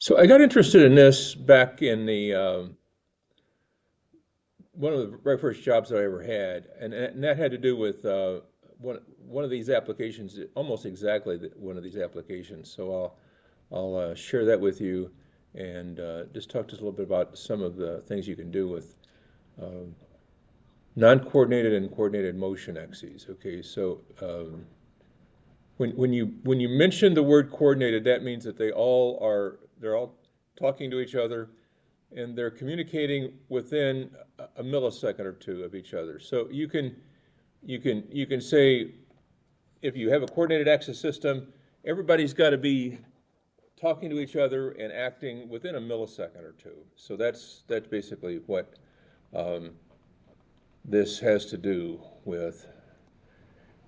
So I got interested in this back in the one of the very first jobs that I ever had, and that had to do with one of these applications, almost exactly one of these applications. So I'll share that with you, and just talk to us a little bit about some of the things you can do with uh, non-coordinated and coordinated motion axes. Okay, so when you mention the word coordinated, that means that they're all talking to each other and they're communicating within a millisecond or two of each other. So you can say, if you have a coordinated axis system, everybody's got to be talking to each other and acting within a millisecond or two. So that's basically what um, this has to do with.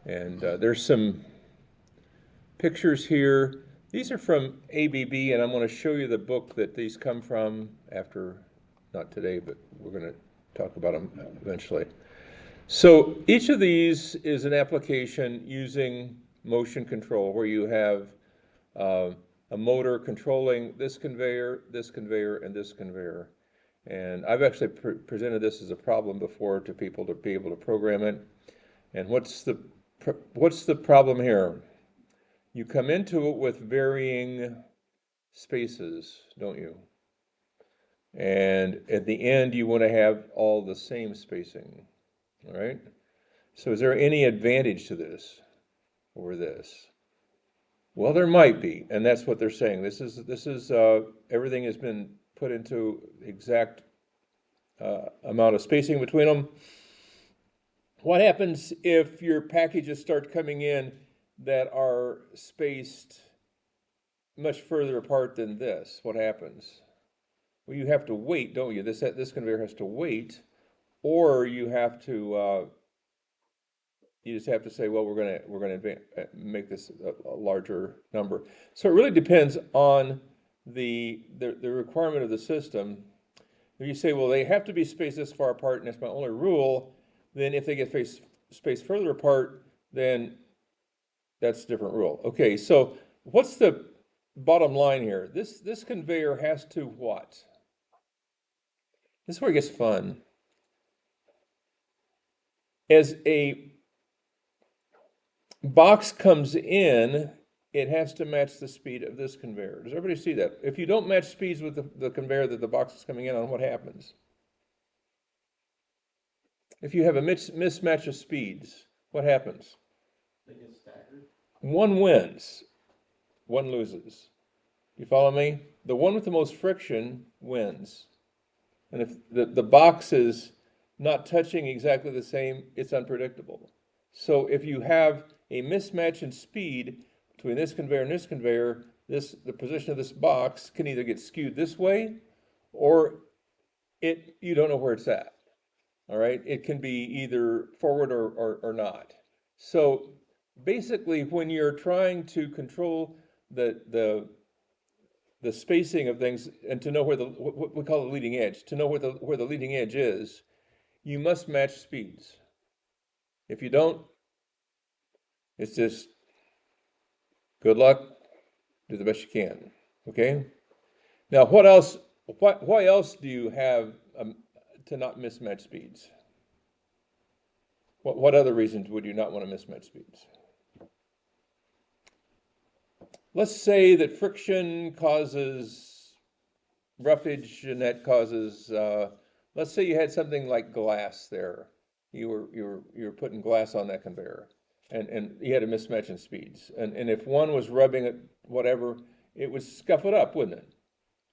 And there's some pictures here. These are from ABB, and I'm going to show you the book that these come from after, not today, but we're going to talk about them eventually. So each of these is an application using motion control where you have uh, a motor controlling this conveyor, and this conveyor. And I've actually presented this as a problem before to people to be able to program it. And what's the problem here? You come into it with varying spaces, don't you? And at the end, you want to have all the same spacing, all right? So is there any advantage to this over this? Well, there might be, and that's what they're saying. This is everything has been put into exact amount of spacing between them. What happens if your packages start coming in that are spaced much further apart than this? What happens? Well, you have to wait, don't you? This conveyor has to wait, or you just have to say, well, we're gonna make this a larger number. So it really depends on the requirement of the system. If you say, well, they have to be spaced this far apart, and that's my only rule, then if they get spaced further apart, then that's a different rule. Okay, so what's the bottom line here? This conveyor has to what? This is where it gets fun. As a box comes in, it has to match the speed of this conveyor. Does everybody see that? If you don't match speeds with the conveyor that the box is coming in on, what happens? If you have a mismatch of speeds, what happens? They get staggered. One wins, one loses. You follow me? The one with the most friction wins. And if the box is not touching exactly the same, it's unpredictable. So if you have a mismatch in speed between this conveyor and this conveyor, the position of this box can either get skewed this way, or you don't know where it's at. All right, it can be either forward or not. So basically, when you're trying to control the spacing of things and to know where what we call the leading edge, to know where the leading edge is, you must match speeds. If you don't, it's just good luck, do the best you can. Okay. Now, what else? Why else do you have to not mismatch speeds? What other reasons would you not want to mismatch speeds? Let's say that friction causes roughage, and that causes. Let's say you had something like glass there. You were putting glass on that conveyor, and you had a mismatch in speeds. And if one was rubbing it, whatever, it would scuff it up, wouldn't it?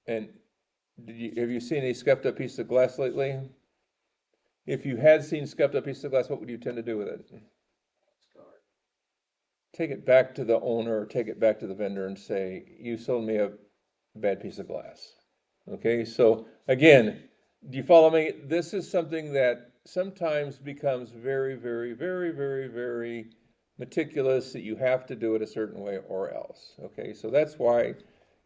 And have you seen a scuffed up piece of glass lately? If you had seen scuffed up piece of glass, what would you tend to do with it? Scar. Take it back to the owner or take it back to the vendor and say, you sold me a bad piece of glass. Okay, so again, do you follow me? This is something that sometimes becomes very, very, very, very, very meticulous, that you have to do it a certain way or else. Okay, so that's why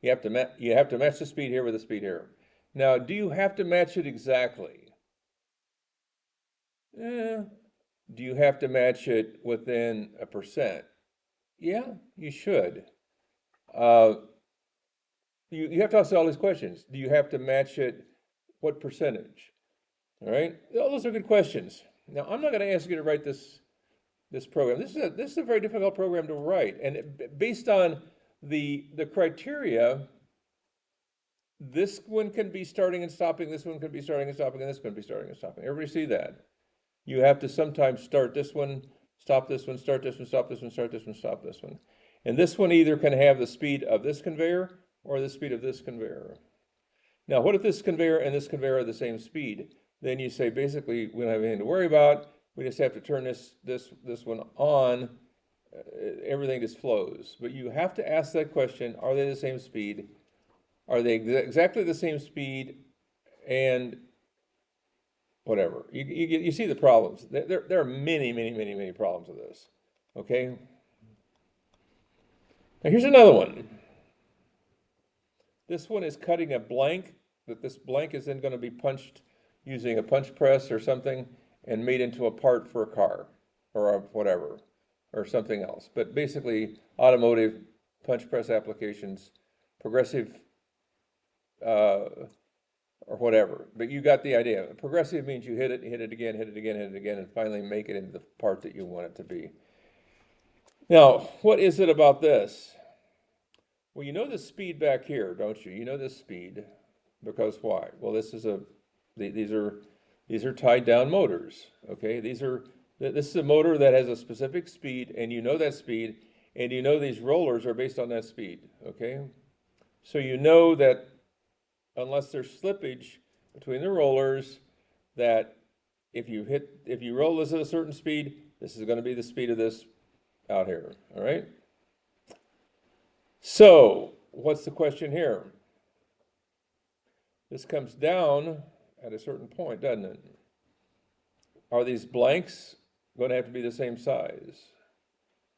you have to match the speed here with the speed here. Now, do you have to match it exactly? Eh, do you have to match it within a percent? Yeah, you should. Uh, you have to ask all these questions. Do you have to match it? What percentage? All right, those are good questions. Now, I'm not going to ask you to write this program. This is a very difficult program to write, and based on the criteria, this one can be starting and stopping. This one can be starting and stopping, and this can be starting and stopping. Everybody see that? You have to sometimes start this one, stop this one, start this one, stop this one, start this one, stop this one. And this one either can have the speed of this conveyor or the speed of this conveyor. Now, what if this conveyor and this conveyor are the same speed? Then you say, basically, we don't have anything to worry about. We just have to turn this one on. Everything just flows. But you have to ask that question, are they the same speed? Are they exactly the same speed? And whatever. You see the problems. There are many problems with this. Okay? Now here's another one. This one is cutting a blank, that this blank is then going to be punched using a punch press or something and made into a part for a car or whatever, or something else. But basically, automotive punch press applications, progressive or whatever. But you got the idea. Progressive means you hit it again, hit it again, hit it again, and finally make it into the part that you want it to be. Now, what is it about this? Well, you know the speed back here, don't you? You know this speed, because why? Well, this is these are tied down motors. Okay, this is a motor that has a specific speed, and you know that speed, and you know these rollers are based on that speed. Okay, so you know that unless there's slippage between the rollers, that if you roll this at a certain speed, this is going to be the speed of this out here. All right. So what's the question here? This comes down at a certain point, doesn't it? Are these blanks going to have to be the same size?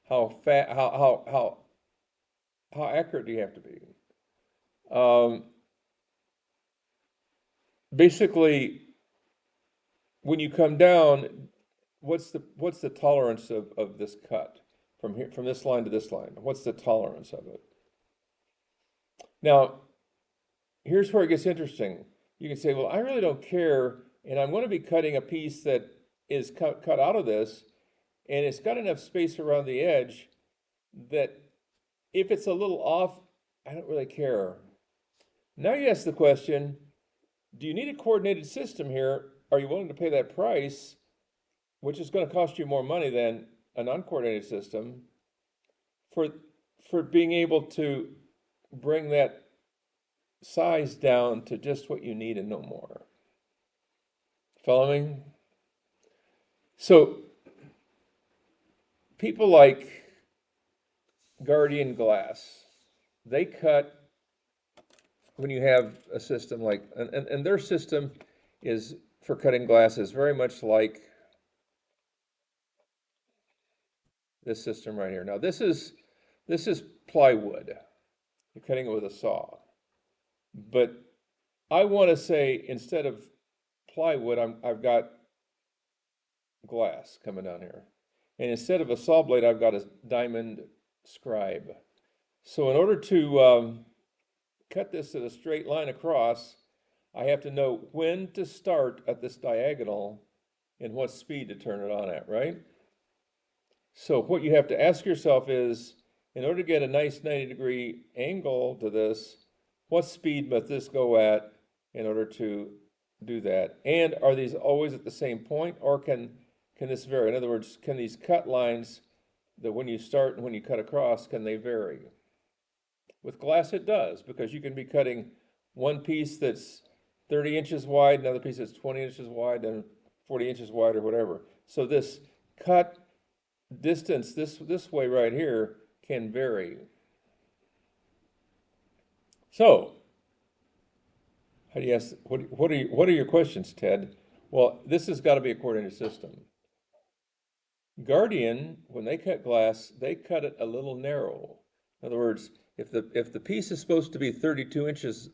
How accurate do you have to be? Basically, when you come down, what's the tolerance of this cut from this line to this line? What's the tolerance of it? Now, here's where it gets interesting. You can say, well, I really don't care, and I'm going to be cutting a piece that is cut out of this, and it's got enough space around the edge that if it's a little off, I don't really care. Now you ask the question, do you need a coordinated system here? Are you willing to pay that price, which is going to cost you more money than a non-coordinated system, for being able to bring that size down to just what you need and no more? Follow me? So people like Guardian Glass, they cut when you have a system like, and their system is for cutting glass is very much like this system right here. Now this is plywood. You're cutting it with a saw. But I want to say instead of plywood, I've got glass coming down here. And instead of a saw blade, I've got a diamond scribe. So in order to cut this at a straight line across, I have to know when to start at this diagonal and what speed to turn it on at, right? So what you have to ask yourself is, in order to get a nice 90-degree angle to this, what speed must this go at in order to do that? And are these always at the same point, or can this vary? In other words, can these cut lines, that when you start and when you cut across, can they vary? With glass it does, because you can be cutting one piece that's 30 inches wide, another piece that's 20 inches wide, and 40 inches wide, or whatever. So this cut distance this way right here can vary. So how do you ask, what are your questions, Ted? Well, this has got to be a coordinated system. Guardian, when they cut glass, they cut it a little narrow. In other words, if the piece is supposed to be 32 inches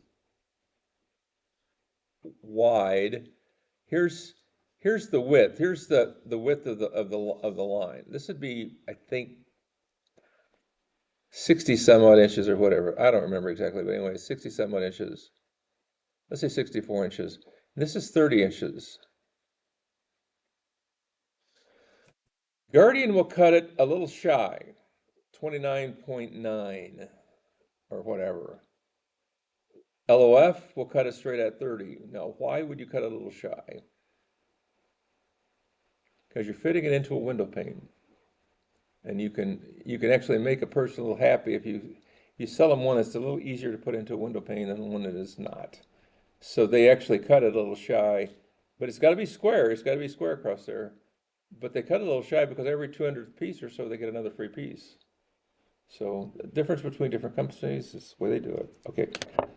wide, here's the width. Here's the width of the line. This would be, I think, 60 some odd inches or whatever. I don't remember exactly, but anyway, 60 some odd inches. Let's say 64 inches. This is 30 inches. Guardian will cut it a little shy, 29.9 or whatever. LOF will cut it straight at 30. Now, why would you cut it a little shy? Because you're fitting it into a window pane. And you can actually make a person a little happy if you sell them one that's a little easier to put into a window pane than one that is not. So they actually cut it a little shy, but it's got to be square. It's got to be square across there. But they cut it a little shy because every 200th piece or so they get another free piece. So the difference between different companies is the way they do it. Okay,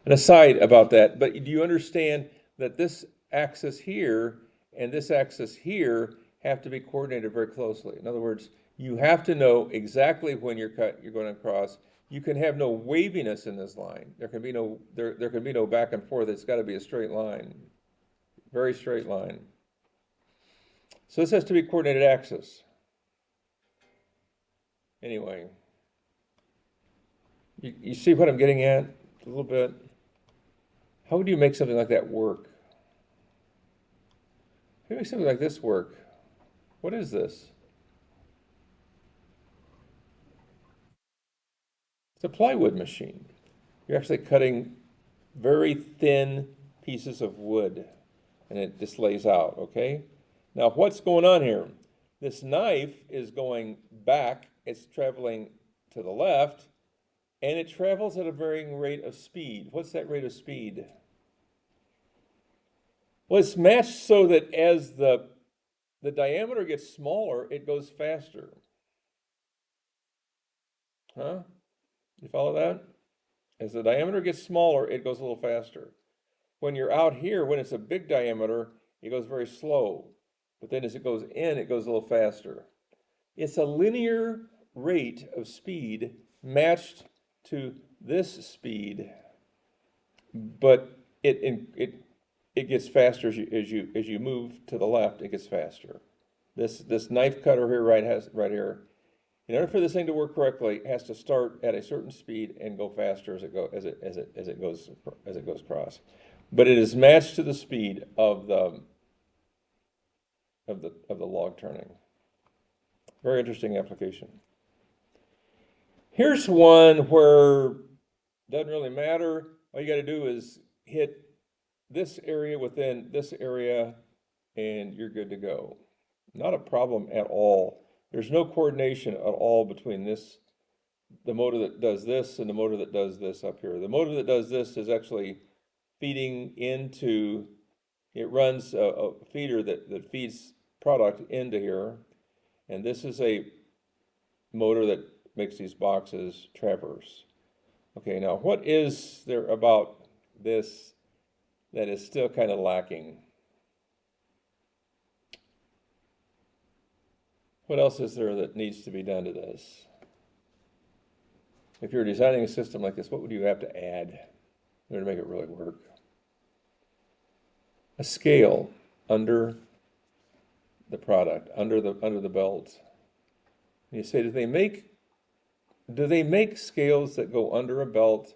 an aside about that, but do you understand that this axis here and this axis here have to be coordinated very closely? In other words, you have to know exactly when you're going across. You can have no waviness in this line. There can be no back and forth. It's got to be a straight line, very straight line. So this has to be coordinated axis. Anyway, you see what I'm getting at a little bit? How would you make something like that work? How do you make something like this work? What is this? It's a plywood machine. You're actually cutting very thin pieces of wood, and it just lays out, okay? Now, what's going on here? This knife is going back, it's traveling to the left, and it travels at a varying rate of speed. What's that rate of speed? Well, it's matched so that as the diameter gets smaller, it goes faster. Huh? You follow that? As the diameter gets smaller, it goes a little faster. When you're out here, when it's a big diameter, it goes very slow. But then as it goes in, it goes a little faster. It's a linear rate of speed matched to this speed, but it gets faster as you move to the left. It gets faster. This knife cutter here right here. In order for this thing to work correctly, it has to start at a certain speed and go faster as it goes across. But it is matched to the speed of the log turning. Very interesting application. Here's one where it doesn't really matter. All you got to do is hit this area within this area, and you're good to go. Not a problem at all. There's no coordination at all between the motor that does this and the motor that does this up here. The motor that does this is actually feeding into, it runs a feeder that feeds product into here, and this is a motor that makes these boxes traverse. Okay, now what is there about this that is still kind of lacking? What else is there that needs to be done to this? If you're designing a system like this, what would you have to add in order to make it really work? A scale under the product, under the belt. And you say, do they make scales that go under a belt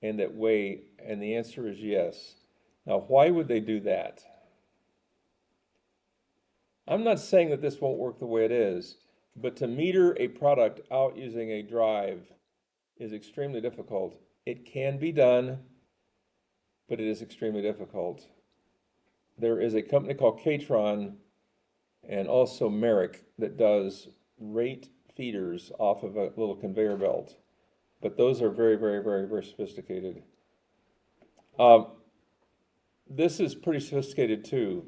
and that weigh? And the answer is yes. Now, why would they do that? I'm not saying that this won't work the way it is, but to meter a product out using a drive is extremely difficult. It can be done, but it is extremely difficult. There is a company called Catron and also Merrick that does rate feeders off of a little conveyor belt, but those are very, very, very, very sophisticated. This is pretty sophisticated too.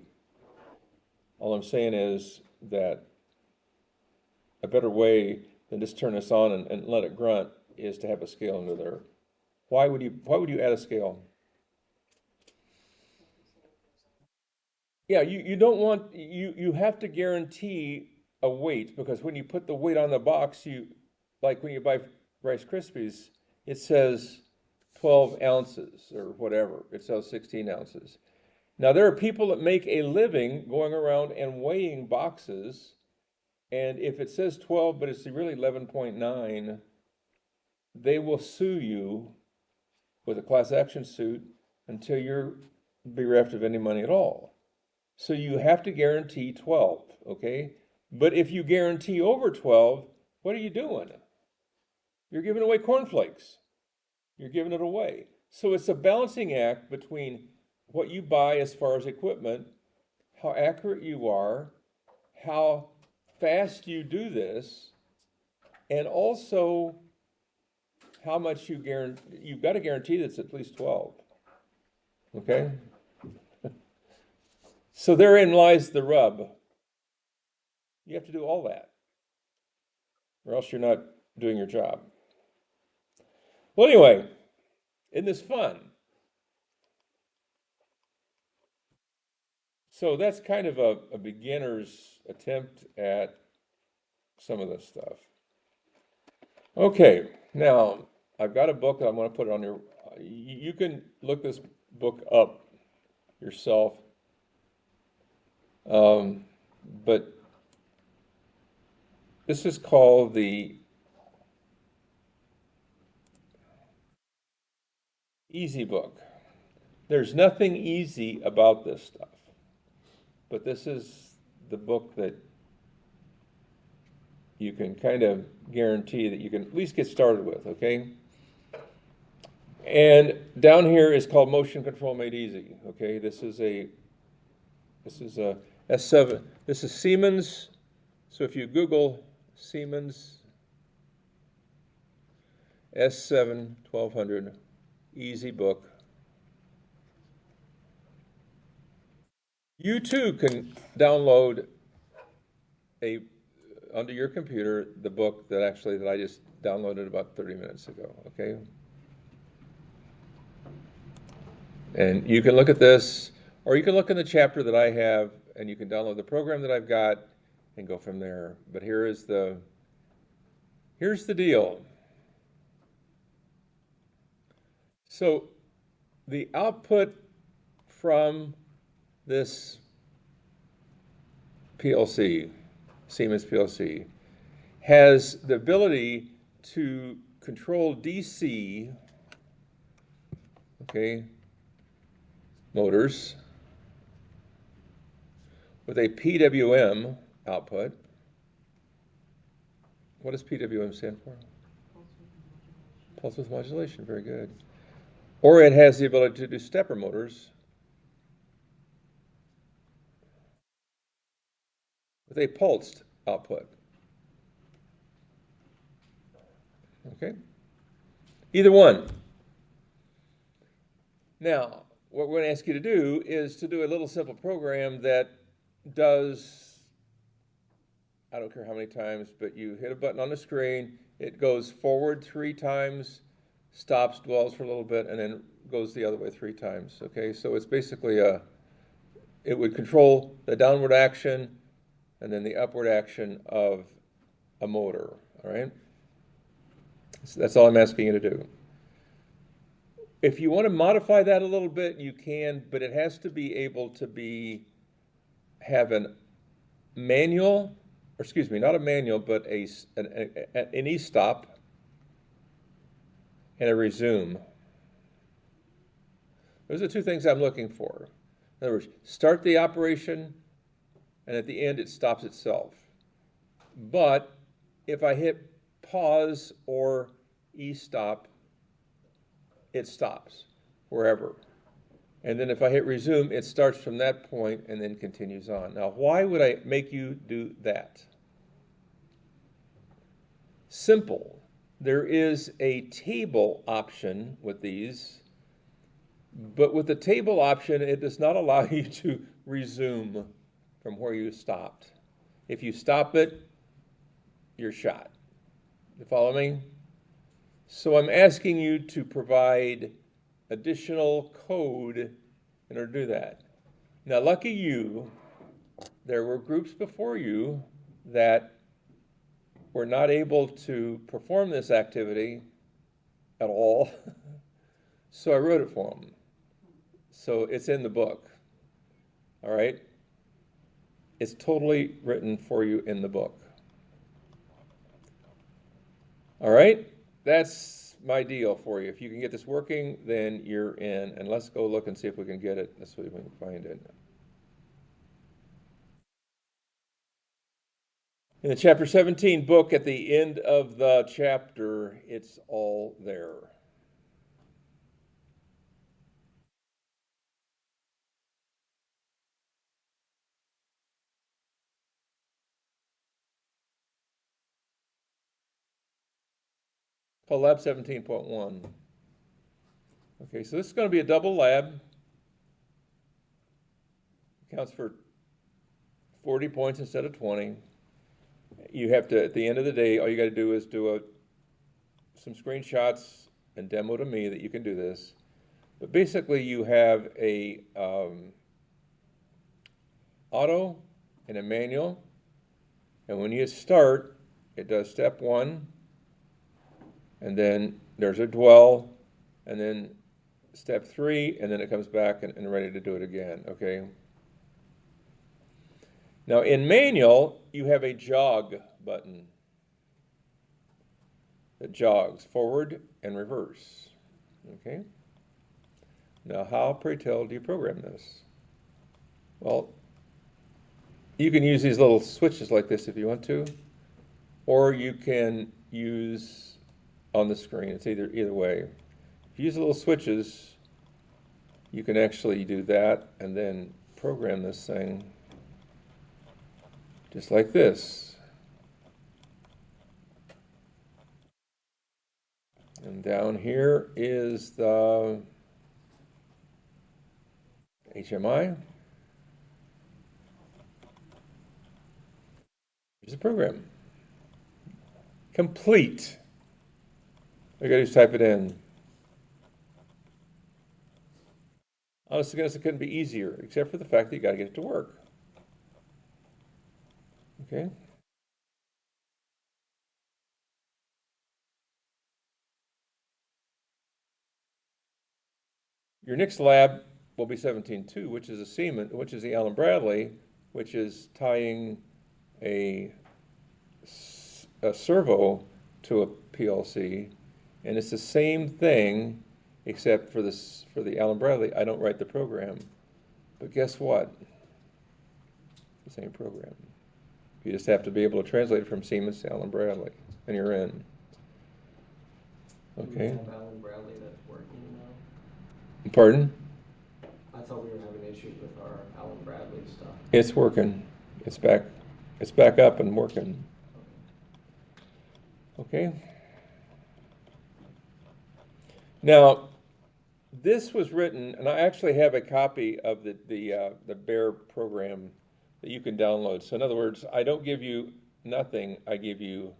All I'm saying is that a better way than just turn this on and let it grunt is to have a scale under there. Why would you add a scale? Yeah, you don't want, you have to guarantee a weight, because when you put the weight on the box, like when you buy Rice Krispies, it says 12 ounces or whatever. It says 16 ounces. Now, there are people that make a living going around and weighing boxes, and if it says 12, but it's really 11.9, they will sue you with a class action suit until you're bereft of any money at all. So you have to guarantee 12, okay? But if you guarantee over 12, what are you doing? You're giving away cornflakes. You're giving it away. So it's a balancing act between what you buy as far as equipment, how accurate you are, how fast you do this, and also how much you guarantee. You've got to guarantee that's at least 12. Okay? So therein lies the rub. You have to do all that, or else you're not doing your job. Well, anyway, isn't this fun? So that's kind of a beginner's attempt at some of this stuff. Okay, now I've got a book that I'm going to put on your. You can look this book up yourself, but this is called the Easy Book. There's nothing easy about this stuff, but this is the book that you can kind of guarantee that you can at least get started with, okay? And down here is called Motion Control Made Easy, okay? This is a S7. This is Siemens. So if you Google Siemens S7 1200 Easy Book, you too can download onto your computer the book that I just downloaded about 30 minutes ago, okay? And you can look at this, or you can look in the chapter that I have, and you can download the program that I've got and go from there. But here's the deal. So the output from this PLC, Siemens PLC, has the ability to control DC, okay, motors with a PWM output. What does PWM stand for? Pulse width modulation, very good. Or it has the ability to do stepper motors with a pulsed output. Okay? Either one. Now, what we're going to ask you to do is to do a little simple program that does, I don't care how many times, but you hit a button on the screen, it goes forward 3 times, stops, dwells for a little bit, and then goes the other way 3 times. Okay, so it's basically it would control the downward action and then the upward action of a motor. All right, so that's all I'm asking you to do. If you want to modify that a little bit, you can, but it has to be able to have an manual, or excuse me, not a manual, but an e-stop and a resume. Those are 2 things I'm looking for. In other words, start the operation, and at the end it stops itself. But if I hit pause or e-stop, it stops wherever. And then if I hit resume, it starts from that point and then continues on. Now, why would I make you do that? Simple. There is a table option with these, but with the table option, it does not allow you to resume from where you stopped. If you stop it, you're shot. You follow me? So I'm asking you to provide additional code in order to do that. Now, lucky you, there were groups before you that were not able to perform this activity at all, so I wrote it for them. So it's in the book, all right? It's totally written for you in the book. All right? That's my deal for you. If you can get this working, then you're in. And let's go look and see if we can get it. Let's see if we can find it. In the chapter 17 book, at the end of the chapter, it's all there. Called Lab 17.1. Okay, so this is going to be a double lab. Counts for 40 points instead of 20. You have to, at the end of the day, all you got to do is do some screenshots and demo to me that you can do this. But basically, you have a auto and a manual. And when you start, it does step 1. And then there's a dwell. And then step 3. And then it comes back and ready to do it again. Okay. Now in manual, you have a jog button that jogs forward and reverse. Okay. Now how, pray tell, do you program this? Well, you can use these little switches like this if you want to, or you can use on the screen. It's either way. If you use the little switches, you can actually do that and then program this thing just like this. And down here is the HMI. Here's the program. Complete. All you gotta do is type it in. Honest to goodness, it couldn't be easier, except for the fact that you gotta get it to work. Okay. Your next lab will be 17.2, which is a Siemens, which is the Allen Bradley, which is tying a servo to a PLC, and it's the same thing, except for this, for the Allen Bradley, I don't write the program. But guess what? It's the same program. You just have to be able to translate it from Siemens to Allen Bradley, and you're in. Do we Okay. have Allen Bradley that's working now? Pardon? I thought we were having issues with our Allen Bradley stuff. It's working. It's back up and working. Okay. Now, this was written, and I actually have a copy of the Bear program that you can download. So in other words, I don't give you nothing. I give you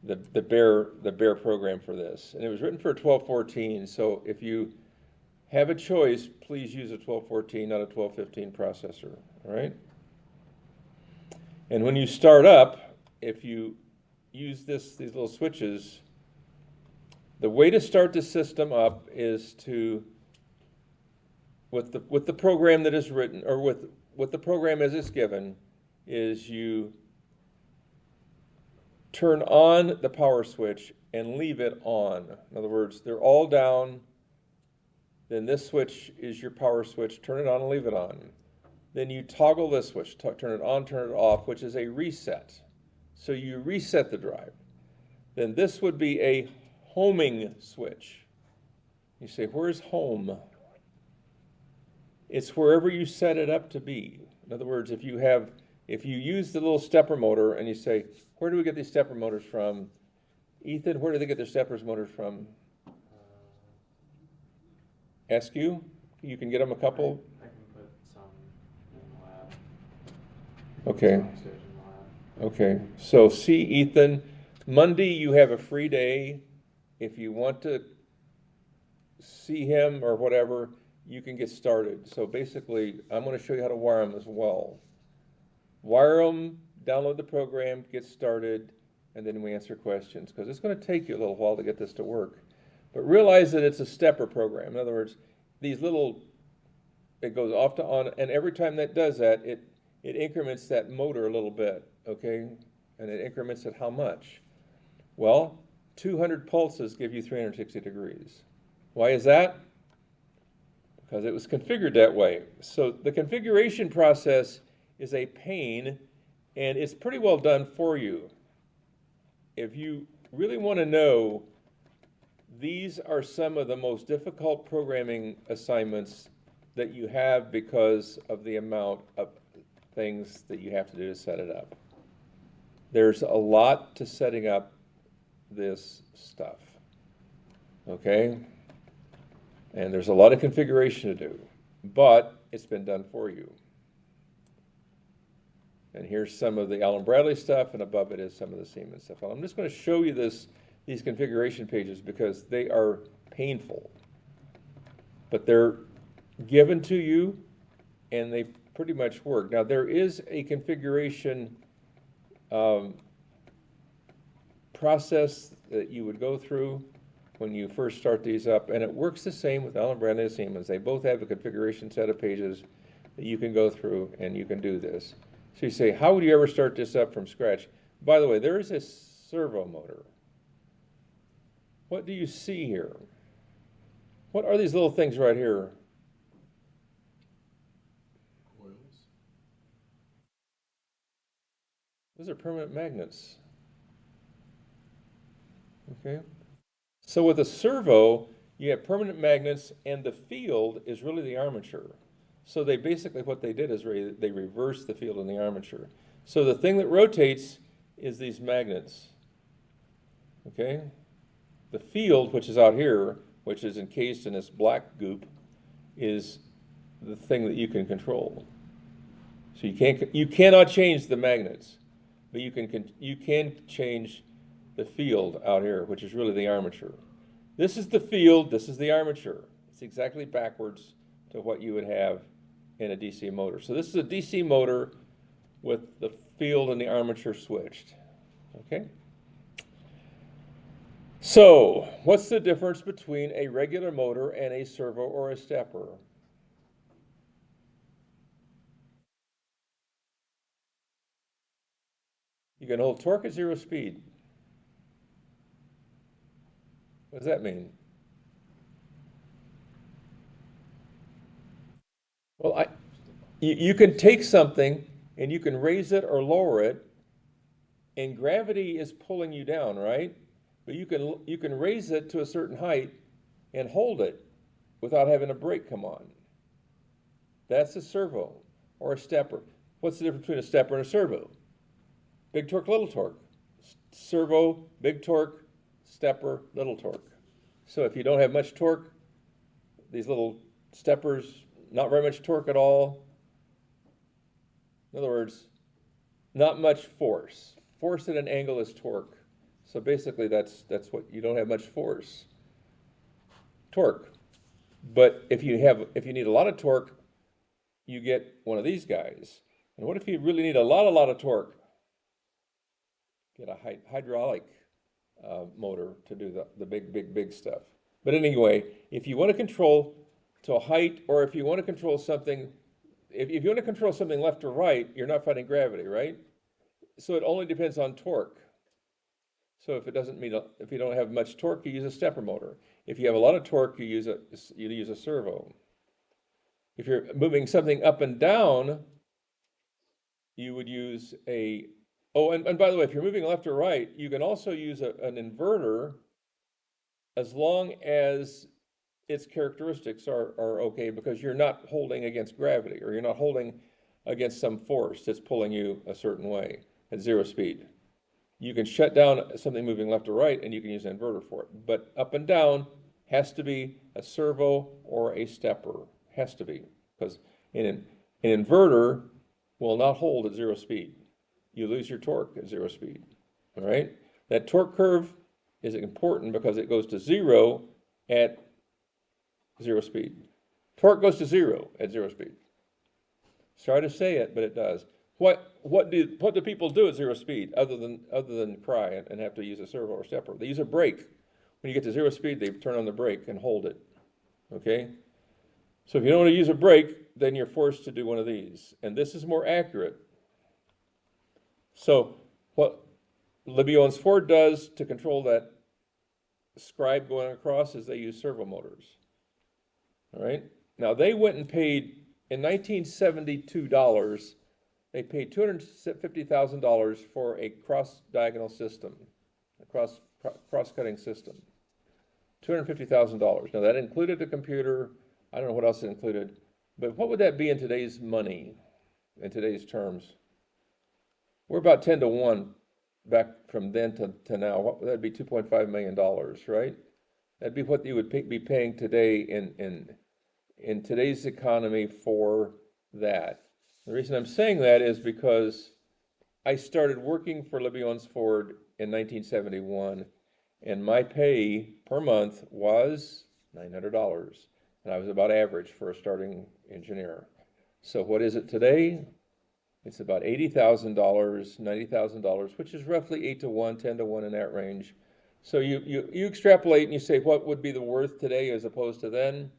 the Bear program for this, and it was written for a 1214. So if you have a choice, please use a 1214, not a 1215 processor. All right. And when you start up, if you use these little switches, the way to start the system up is to, with the program that is written, or with the program as it's given, is you turn on the power switch and leave it on. In other words, they're all down. Then this switch is your power switch. Turn it on and leave it on. Then you toggle this switch, turn it on, turn it off, which is a reset. So you reset the drive. Then this would be a homing switch. You say, where's home? It's wherever you set it up to be. In other words, if you use the little stepper motor and you say, where do we get these stepper motors from? Ethan, where do they get their stepper motors from? SQ? You can get them a couple? I can put some in the lab. Okay. Some upstairs in the lab. Okay. So see Ethan, Monday you have a free day. If you want to see him or whatever, you can get started. So basically, I'm going to show you how to wire them as well. Wire them, download the program, get started, and then we answer questions, because it's going to take you a little while to get this to work. But realize that it's a stepper program. In other words, these little, it goes off to on, and every time that does that, it increments that motor a little bit, okay? And it increments it how much? Well, 200 pulses give you 360 degrees. Why is that? Because it was configured that way. So the configuration process is a pain, and it's pretty well done for you. If you really want to know, these are some of the most difficult programming assignments that you have because of the amount of things that you have to do to set it up. There's a lot to setting up this stuff, okay? And there's a lot of configuration to do, but it's been done for you. And here's some of the Allen Bradley stuff, and above it is some of the Siemens stuff. I'm just going to show you these configuration pages because they are painful, but they're given to you, and they pretty much work. Now, there is a configuration process that you would go through when you first start these up, and it works the same with Allen Bradley and Siemens. They both have a configuration set of pages that you can go through, and you can do this. So you say, how would you ever start this up from scratch? By the way, there is a servo motor. What do you see here? What are these little things right here? Those are permanent magnets. Okay. So with a servo, you have permanent magnets, and the field is really the armature. So they basically, what they did is they reversed the field in the armature. So the thing that rotates is these magnets. Okay. The field, which is out here, which is encased in this black goop, is the thing that you can control. So you cannot change the magnets, but you can change the field out here, which is really the armature. This is the field, this is the armature. It's exactly backwards to what you would have in a DC motor. So this is a DC motor with the field and the armature switched. Okay? So, what's the difference between a regular motor and a servo or a stepper? You can hold torque at 0 speed. What does that mean? Well, you can take something and you can raise it or lower it, and gravity is pulling you down, right? But you can raise it to a certain height and hold it without having a brake come on. That's a servo or a stepper. What's the difference between a stepper and a servo? Big torque, little torque. Servo, big torque, stepper, little torque. So if you don't have much torque, these little steppers, not very much torque at all. In other words, not much force. Force at an angle is torque. So basically that's what you don't have much force. Torque. But if you need a lot of torque, you get one of these guys. And what if you really need a lot of torque? Get a hydraulic motor to do the big stuff. But anyway, if you want to control to a height, or if you want to control something, if you want to control something left or right, you're not fighting gravity, right? So it only depends on torque. So if you don't have much torque, you use a stepper motor. If you have a lot of torque, you use a servo. If you're moving something up and down, you would use and by the way, if you're moving left or right, you can also use an inverter as long as its characteristics are okay, because you're not holding against gravity, or you're not holding against some force that's pulling you a certain way at 0 speed. You can shut down something moving left or right, and you can use an inverter for it. But up and down has to be a servo or a stepper. Has to be, because an inverter will not hold at 0 speed. You lose your torque at 0 speed. All right? That torque curve is important because it goes to 0 at 0 speed. Torque goes to 0 at 0 speed. Sorry to say it, but it does. What do people do at 0 speed other than cry and have to use a servo or stepper? They use a brake. When you get to 0 speed, they turn on the brake and hold it. Okay? So if you don't want to use a brake, then you're forced to do one of these. And this is more accurate. So what Libby Owens Ford does to control that scribe going across is they use servo motors. All right. Now they went and paid in 1972 they paid $250,000 for a cross-diagonal system, a cross-cutting system. $250,000. Now that included a computer. I don't know what else it included, but what would that be in today's money, in today's terms? We're about 10 to 1 back from then to now. That'd be $2.5 million, right? That'd be what you would be paying today in today's economy for that. The reason I'm saying that is because I started working for Libby Owens Ford in 1971, and my pay per month was $900, and I was about average for a starting engineer. So what is it today? It's about $80,000, $90,000, which is roughly 8 to 1, 10 to 1 in that range. So you extrapolate and you say what would be the worth today as opposed to then?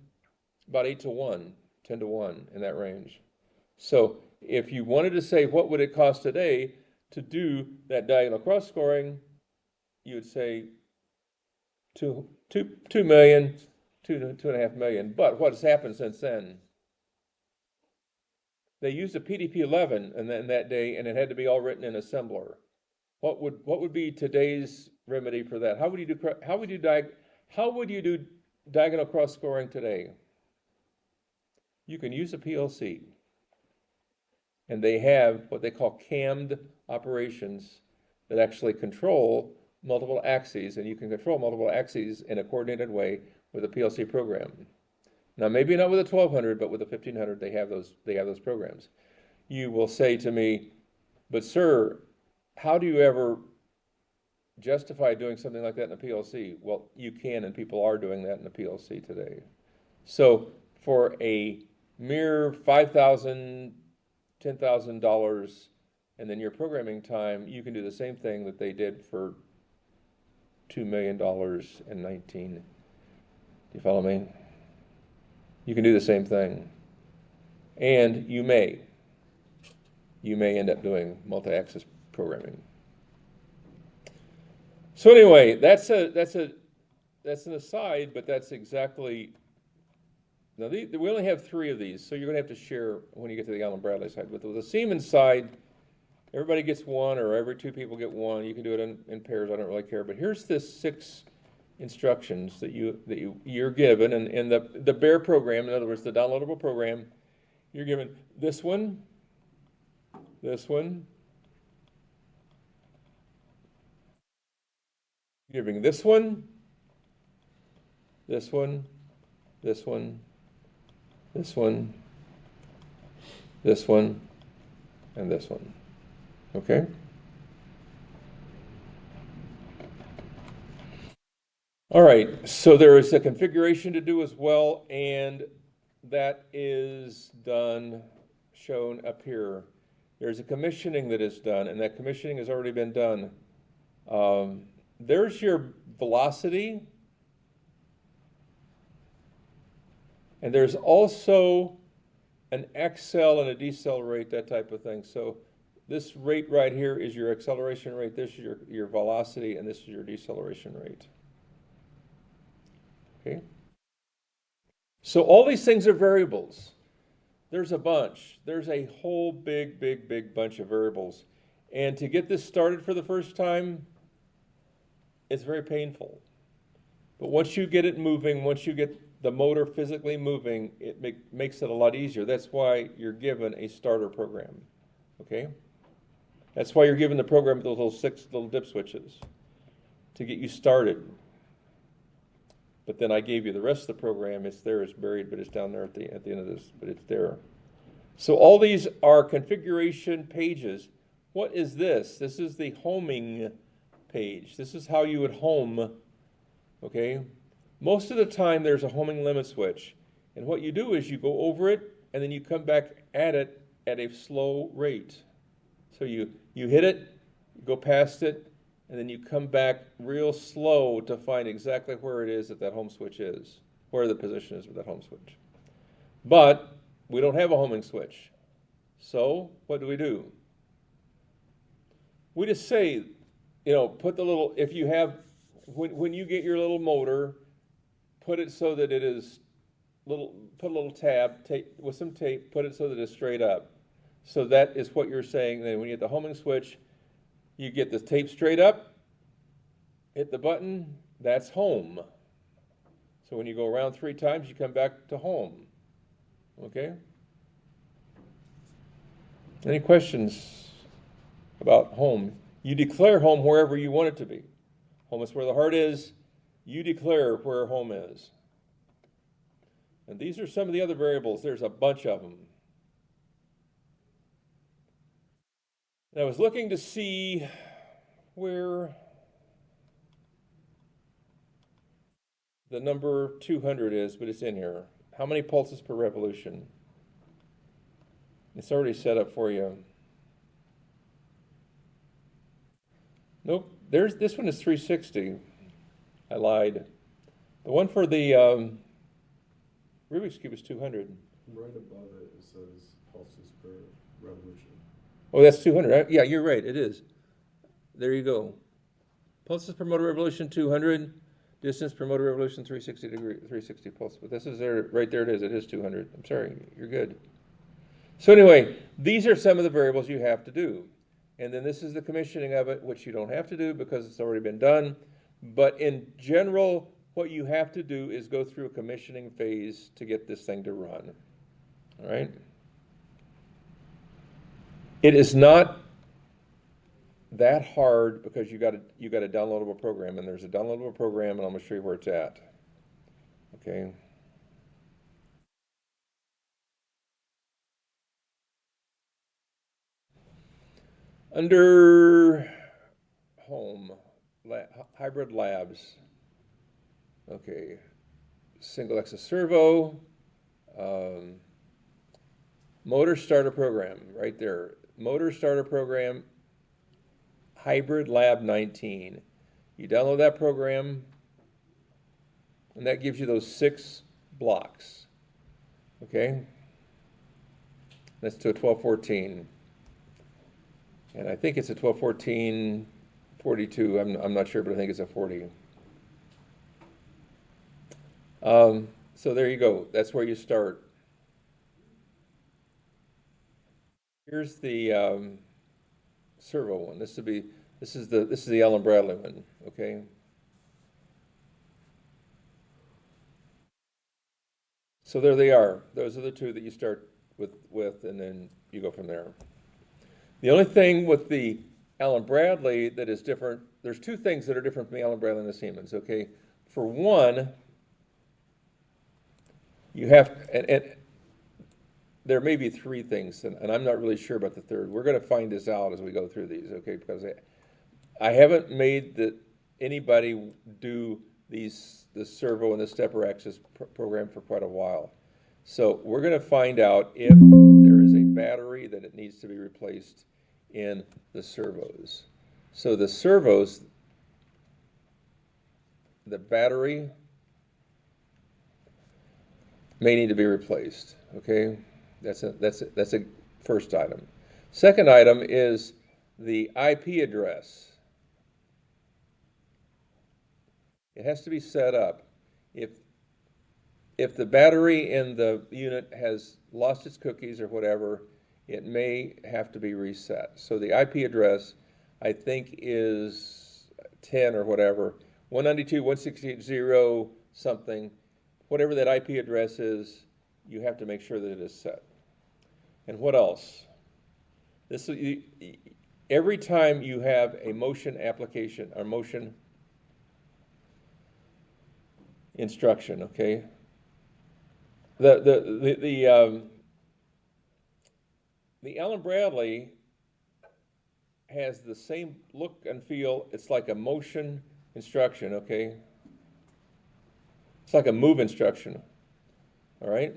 About 8 to 1, 10 to 1 in that range. So if you wanted to say what would it cost today to do that diagonal cross scoring, you would say 2 million, 2.5 million. But what has happened since then? They used a PDP-11 in that day, and it had to be all written in assembler. What would be today's remedy for that? How would you do diagonal cross scoring today? You can use a PLC, and they have what they call cammed operations that actually control multiple axes, and you can control multiple axes in a coordinated way with a PLC program. Now, maybe not with a 1200, but with a 1500, they have those programs. You will say to me, but sir, how do you ever justify doing something like that in a PLC? Well, you can, and people are doing that in a PLC today. So for a mere $5,000, $10,000, and then your programming time, you can do the same thing that they did for $2 million in 19. Do you follow me? You can do the same thing. And you may end up doing multi-axis programming. So anyway, that's an aside, but that's exactly. Now we only have 3 of these, so you're going to have to share when you get to the Allen Bradley side. With the Siemens side, everybody gets 1, or every 2 people get 1. You can do it in pairs. I don't really care. But here's the 6 instructions that you're given, and the bare program, in other words, the downloadable program. You're given this one, this one. You're giving this one, this one, this one, this one, this one, and this one. Okay? All right, so there is a configuration to do as well, and that is done, shown up here. There's a commissioning that is done, and that commissioning has already been done. There's your velocity, and there's also an accel and a decel rate, that type of thing. So this rate right here is your acceleration rate, this is your velocity, and this is your deceleration rate. Okay? So all these things are variables. There's a bunch. There's a whole big bunch of variables. And to get this started for the first time, it's very painful. But once you get it moving, once you get the motor physically moving, it makes it a lot easier. That's why you're given a starter program. Okay? That's why you're given the program with those 6 little dip switches to get you started. But then I gave you the rest of the program. It's there, it's buried, but it's down there at the end of this, but it's there. So all these are configuration pages. What is this? This is the homing page. This is how you would home, okay? Most of the time there's a homing limit switch. And what you do is you go over it, and then you come back at it at a slow rate. So you hit it, you go past it, and then you come back real slow to find exactly where it is that home switch is, where the position is with that home switch. But we don't have a homing switch. So what do? We just say, put the little, if you have when you get your little motor, put it so that it is put a little tab, tape, with some tape, put it so that it's straight up. So that is what you're saying. Then when you hit the homing switch, you get the tape straight up, hit the button, that's home. So when you go around 3 times, you come back to home. Okay? Any questions about home? You declare home wherever you want it to be. Home is where the heart is. You declare where home is. And these are some of the other variables. There's a bunch of them. And I was looking to see where the number 200 is, but it's in here. How many pulses per revolution? It's already set up for you. Nope, this one is 360. I lied. The one for the Rubik's Cube is 200. Right above it, it says pulses per revolution. Oh, that's 200. Yeah, you're right, it is. There you go. Pulses per motor revolution, 200. Distance per motor revolution, 360 pulses. But this is there, right there it is 200. I'm sorry, you're good. So anyway, these are some of the variables you have to do. And then this is the commissioning of it, which you don't have to do because it's already been done. But in general, what you have to do is go through a commissioning phase to get this thing to run. All right? It is not that hard because you got a downloadable program, and there's a downloadable program, and I'm going to show you where it's at. Okay. Under home, hybrid labs. Okay. Single axis servo, motor starter program, right there. Motor starter program, hybrid lab 19. You download that program, and that gives you those 6 blocks. Okay? That's to a 1214. And I think it's a 1214 42. I'm not sure, but I think it's a 40. So there you go. That's where you start. Here's the servo one. This is the Allen Bradley one. Okay. So there they are. Those are the 2 that you start with, and then you go from there. The only thing with the Allen Bradley that is different, there's 2 things that are different from the Allen Bradley and the Siemens, okay? For one, you have, and there may be 3 things, and I'm not really sure about the third. We're going to find this out as we go through these, okay? Because I haven't made anybody do the servo and the stepper axis program for quite a while. So we're going to find out if there is a battery that it needs to be replaced in the servos. So the servos, the battery may need to be replaced. Okay, that's a first item. Second item is the IP address. It has to be set up. If the battery in the unit has lost its cookies or whatever, it may have to be reset. So the IP address, I think, is 10 or whateve, 192.168.0 something. Whatever that IP address is, you have to make sure that it is set. And what else? Every time you have a motion application or motion instruction, okay? The Allen Bradley has the same look and feel. It's like a motion instruction, okay? It's like a move instruction, all right?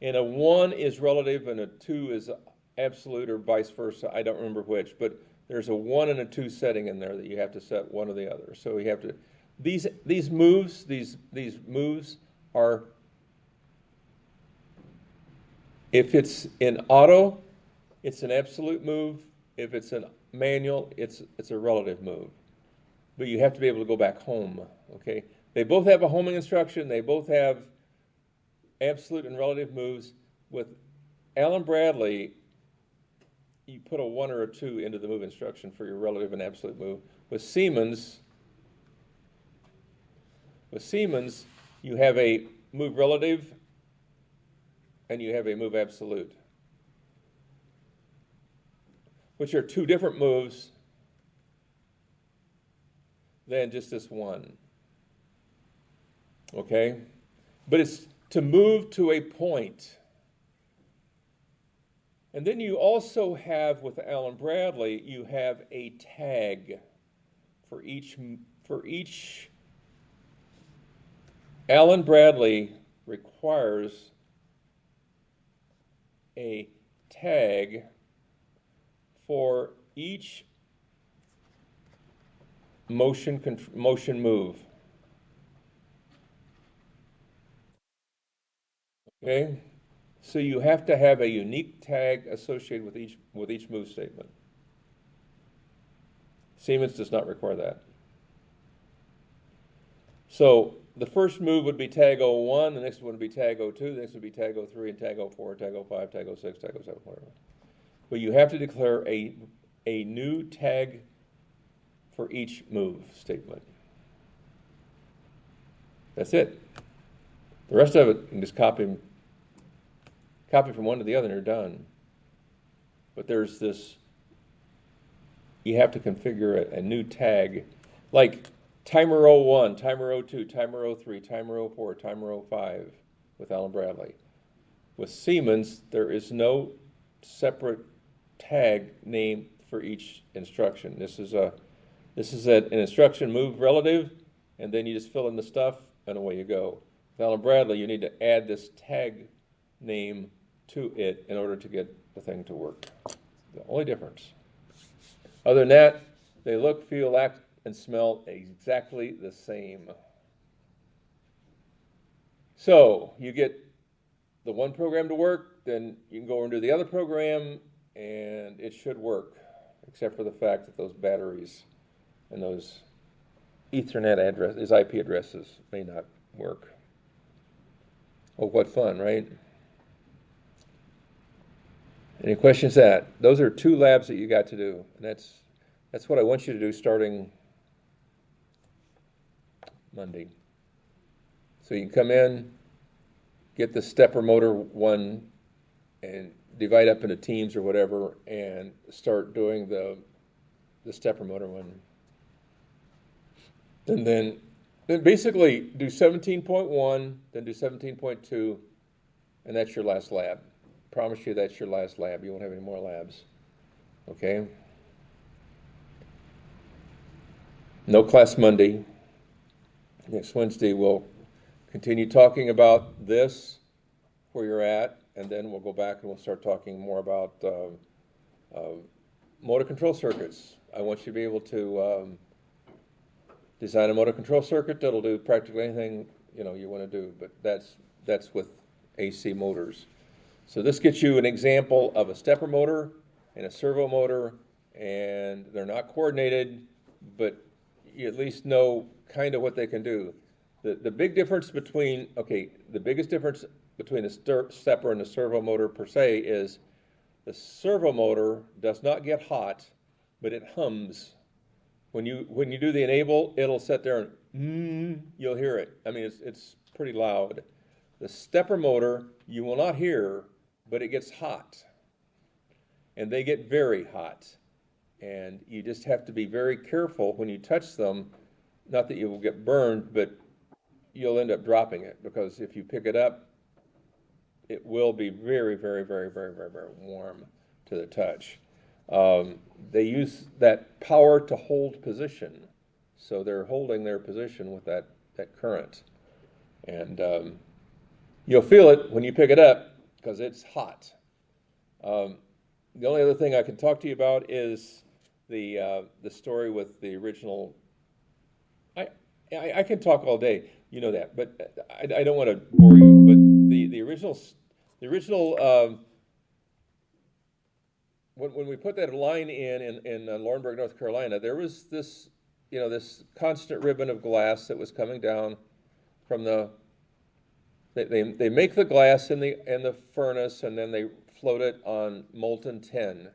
And a 1 is relative and a 2 is absolute or vice versa. I don't remember which, but there's a 1 and a 2 setting in there that you have to set one or the other. So you have to, these moves are, if it's in auto, it's an absolute move. If it's in manual, it's a relative move. but you have to be able to go back home, okay? They both have a homing instruction. They both have absolute and relative moves. With Allen Bradley, you put a 1 or a 2 into the move instruction for your relative and absolute move. With Siemens, you have a move relative and you have a move absolute, which are two different moves than just this one. Okay? But it's to move to a point. And then you also have, with Allen Bradley, you have a tag for each. Allen Bradley requires a tag for each motion move. Okay? So you have to have a unique tag associated with each move statement. Siemens does not require that. So the first move would be tag 01, the next one would be tag 02, the next would be tag 03, and tag 04, tag 05, tag 06, tag 07, whatever. But you have to declare a new tag for each move statement. That's it. The rest of it, you can just copy from one to the other and you're done. But there's this, you have to configure a new tag, like timer 01, timer 02, timer 03, timer 04, timer 05 with Allen Bradley. With Siemens, there is no separate tag name for each instruction. This is an instruction move relative, and then you just fill in the stuff and away you go. With Allen Bradley, you need to add this tag name to it in order to get the thing to work. The only difference. Other than that, they look, feel, act, and smell exactly the same. So you get the one program to work, then you can go into the other program, and it should work, except for the fact that those batteries and those Ethernet addresses, IP addresses, may not work. Oh, what fun, right? Any questions that? Those are 2 labs that you got to do, and that's what I want you to do starting Monday. So you can come in, get the stepper motor one, and divide up into teams or whatever, and start doing the stepper motor one. And then basically do 17.1, then do 17.2, and that's your last lab. Promise you that's your last lab. You won't have any more labs. Okay? No class Monday. Next Wednesday we'll continue talking about this, where you're at, and then we'll go back and we'll start talking more about motor control circuits. I want you to be able to design a motor control circuit that'll do practically anything you want to do, but that's with AC motors. So this gets you an example of a stepper motor and a servo motor, and they're not coordinated, but you at least know kind of what they can do. The big difference between, the biggest difference between a stepper and a servo motor per se is the servo motor does not get hot, but it hums. When you do the enable, it'll sit there and you'll hear it. I mean, it's pretty loud. The stepper motor, you will not hear, but it gets hot. And they get very hot. And you just have to be very careful when you touch them. Not that you will get burned, but you'll end up dropping it, because if you pick it up, it will be very, very, very, very, very, very warm to the touch. They use that power to hold position. So they're holding their position with that current. And you'll feel it when you pick it up, because it's hot. The only other thing I can talk to you about is the story with the original. I can talk all day, you know that, but I don't want to bore you. But the original when we put that line in Laurinburg, North Carolina, there was this this constant ribbon of glass that was coming down from they make the glass in the furnace, and then they float it on molten tin,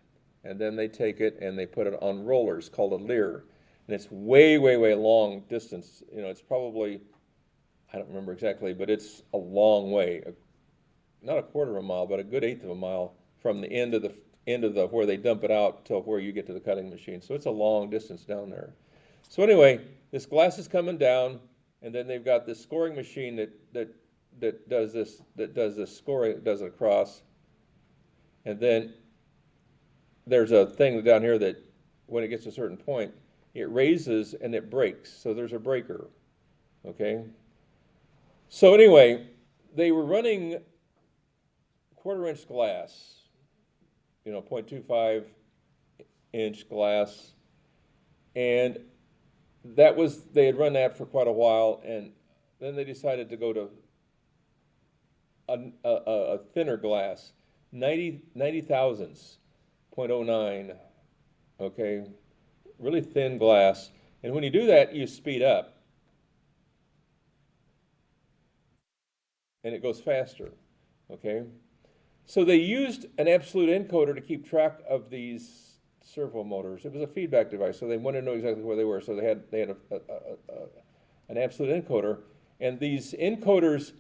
and then they take it and they put it on rollers called a leer, and it's way, way, way long distance. It's probably, I don't remember exactly, but it's a long way, not a quarter of a mile, but a good eighth of a mile from the end of the where they dump it out till where you get to the cutting machine. So it's a long distance down there. So anyway, this glass is coming down, and then they've got this scoring machine that does this scoring, does it across, and then there's a thing down here that when it gets to a certain point, it raises and it breaks. So there's a breaker. Okay. So anyway, they were running quarter-inch glass, 0.25-inch glass, and they had run that for quite a while, and then they decided to go to a thinner glass, 90 thousandths, 0.09, okay, really thin glass, and when you do that, you speed up, and it goes faster, okay? So they used an absolute encoder to keep track of these servo motors. It was a feedback device, so they wanted to know exactly where they were. So they had an absolute encoder, and these encoders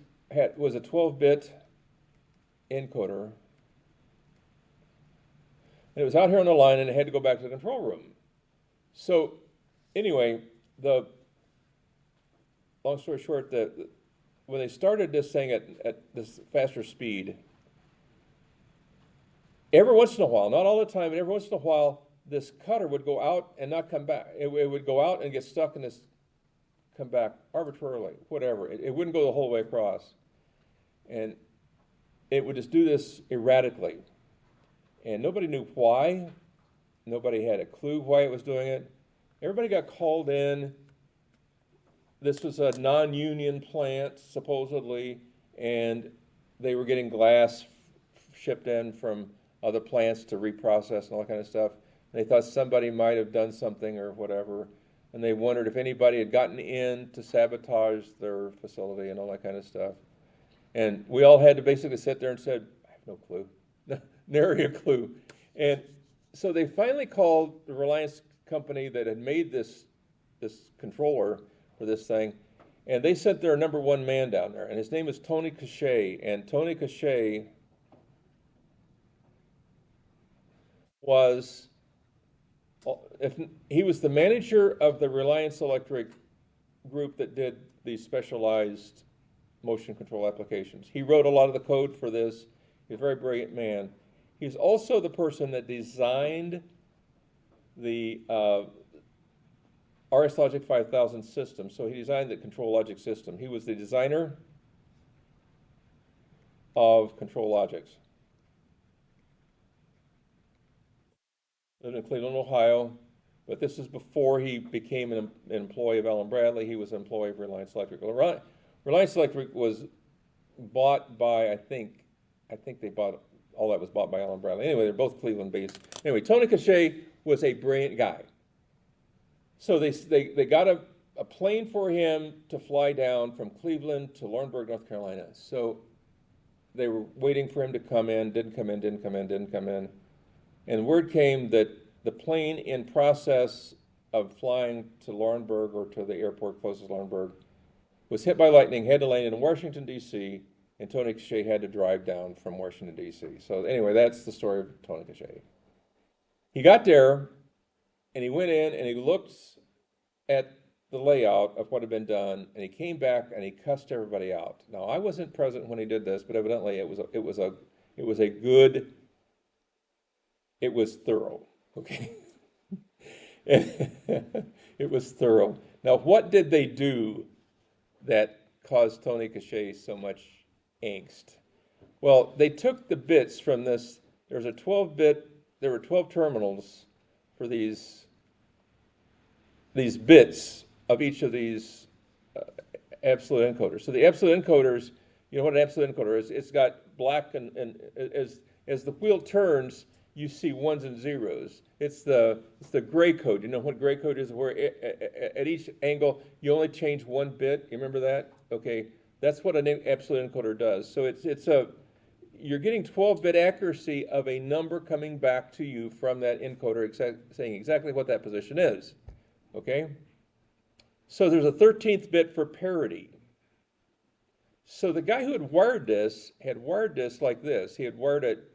was a 12-bit encoder, and it was out here on the line, and it had to go back to the control room. So anyway, long story short, when they started this thing at this faster speed, every once in a while, not all the time, but every once in a while, this cutter would go out and not come back. It would go out and get stuck in this, come back arbitrarily, whatever. It wouldn't go the whole way across. And it would just do this erratically. And nobody knew why. Nobody had a clue why it was doing it. Everybody got called in. This was a non-union plant, supposedly, and they were getting glass shipped in from other plants to reprocess and all that kind of stuff. And they thought somebody might have done something or whatever, and they wondered if anybody had gotten in to sabotage their facility and all that kind of stuff. And we all had to basically sit there and said, I have no clue, nary a clue. And so they finally called the Reliance company that had made this controller for this thing, and they sent their number one man down there, and his name is Tony Cachet. And Tony Cachet was he was the manager of the Reliance Electric group that did these specialized motion control applications. He wrote a lot of the code for this. He's a very brilliant man. He's also the person that designed the RS Logic 5000 system. So he designed the Control Logic system. He was the designer of Control Logics. Lived in Cleveland, Ohio, but this is before he became an employee of Allen Bradley. He was an employee of Reliance Electric. Reliance Electric was bought by, I think they bought, all that was bought by Allen Bradley. Anyway, they're both Cleveland-based. Anyway, Tony Cachet was a brilliant guy. So they got a plane for him to fly down from Cleveland to Laurinburg, North Carolina. So they were waiting for him to come in, didn't come in. And word came that the plane in process of flying to Laurinburg, or to the airport closest to Laurinburg, was hit by lightning, had to land in Washington, D.C., and Tony Cachet had to drive down from Washington, D.C. So anyway, that's the story of Tony Cachet. He got there, and he went in, and he looked at the layout of what had been done, and he came back, and he cussed everybody out. Now, I wasn't present when he did this, but evidently it was thorough, okay? It was thorough. Now, what did they do that caused Tony Cachet so much angst? Well, they took the bits from this. There were 12 terminals for these bits of each of these absolute encoders. So the absolute encoders, you know what an absolute encoder is? It's got black, and as the wheel turns, you see ones and zeros. It's the gray code. You know what gray code is? Where at each angle you only change one bit. You remember that? Okay, that's what an absolute encoder does. So you're getting 12-bit accuracy of a number coming back to you from that encoder, saying exactly what that position is. Okay? So there's a 13th bit for parity. So the guy who had wired this like this. He had wired it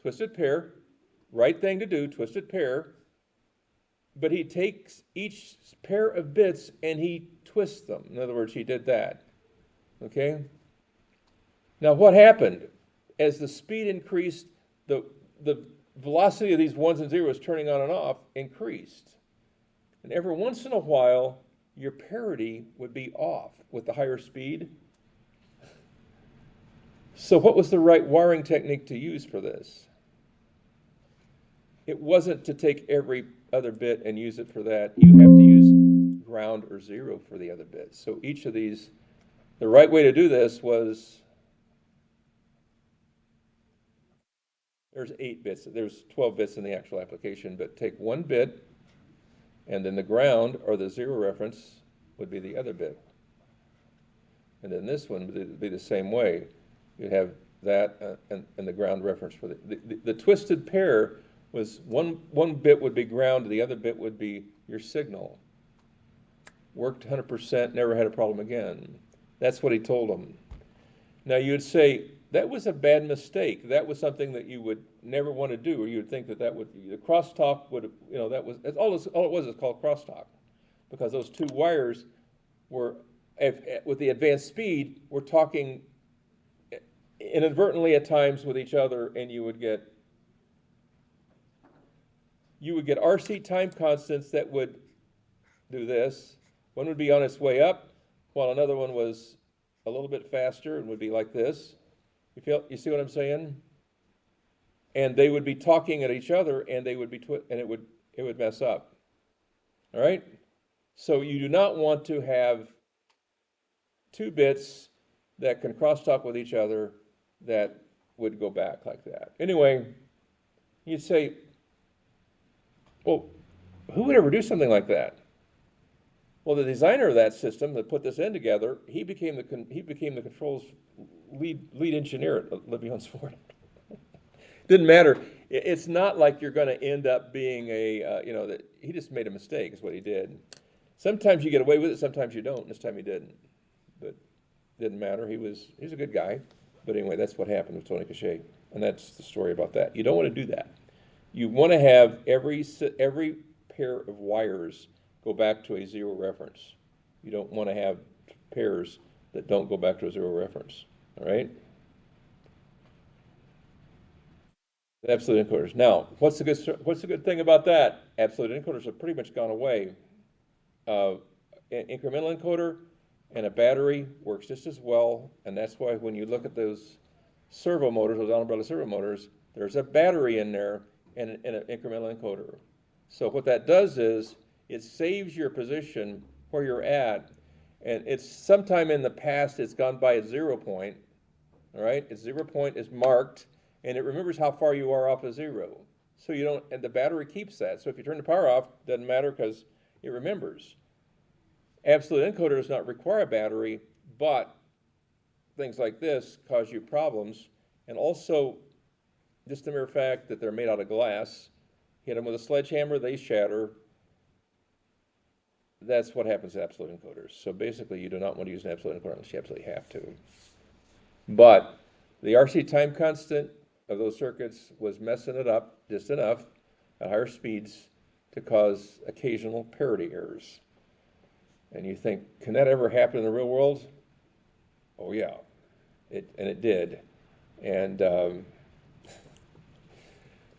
twisted pair, right thing to do, twisted pair, but he takes each pair of bits and he twists them. In other words, he did that. Okay? Now what happened? As the speed increased, the velocity of these ones and zeros turning on and off increased. And every once in a while, your parity would be off with the higher speed. So what was the right wiring technique to use for this? It wasn't to take every other bit and use it for that. You have to use ground or zero for the other bits. So each of these, the right way to do this was, there's 8 bits, there's 12 bits in the actual application, but take one bit, and then the ground or the zero reference would be the other bit. And then this one would be the same way. You'd have that and the ground reference for the twisted pair was one bit would be ground, the other bit would be your signal. Worked 100%, never had a problem again. That's what he told them. Now you'd say, that was a bad mistake. That was something that you would never want to do, or you would think that would, the crosstalk would, that was, all it was is called crosstalk. Because those two wires were, with the advanced speed, were talking inadvertently at times with each other, and you would get RC time constants that would do this. One would be on its way up, while another one was a little bit faster and would be like this. You see what I'm saying? And they would be talking at each other, and they would be and it would mess up. All right? So you do not want to have 2 bits that can crosstalk with each other that would go back like that. Anyway, you'd say, well, who would ever do something like that? Well, the designer of that system that put this in together, he became the controls lead engineer at Libyon's Ford. Didn't matter. It's not like you're going to end up being that he just made a mistake is what he did. Sometimes you get away with it, sometimes you don't. This time he didn't, but didn't matter. He's a good guy. But anyway, that's what happened with Tony Cachet, and that's the story about that. You don't want to do that. You want to have every pair of wires go back to a zero reference. You don't want to have pairs that don't go back to a zero reference. All right? Absolute encoders. Now, what's the good thing about that? Absolute encoders have pretty much gone away. An incremental encoder and a battery works just as well, and that's why when you look at those servo motors, those umbrella servo motors, there's a battery in there and an incremental encoder. So what that does is it saves your position where you're at, and it's sometime in the past it's gone by a 0 point. All right, its 0 point is marked, and it remembers how far you are off of 0. So you don't, and the battery keeps that. So if you turn the power off, it doesn't matter because it remembers. Absolute encoder does not require a battery, but things like this cause you problems. And also, just the mere fact that they're made out of glass, hit them with a sledgehammer, they shatter. That's what happens to absolute encoders. So basically, you do not want to use an absolute encoder unless you absolutely have to. But the RC time constant of those circuits was messing it up just enough at higher speeds to cause occasional parity errors. And you think, can that ever happen in the real world? Oh yeah, it did. And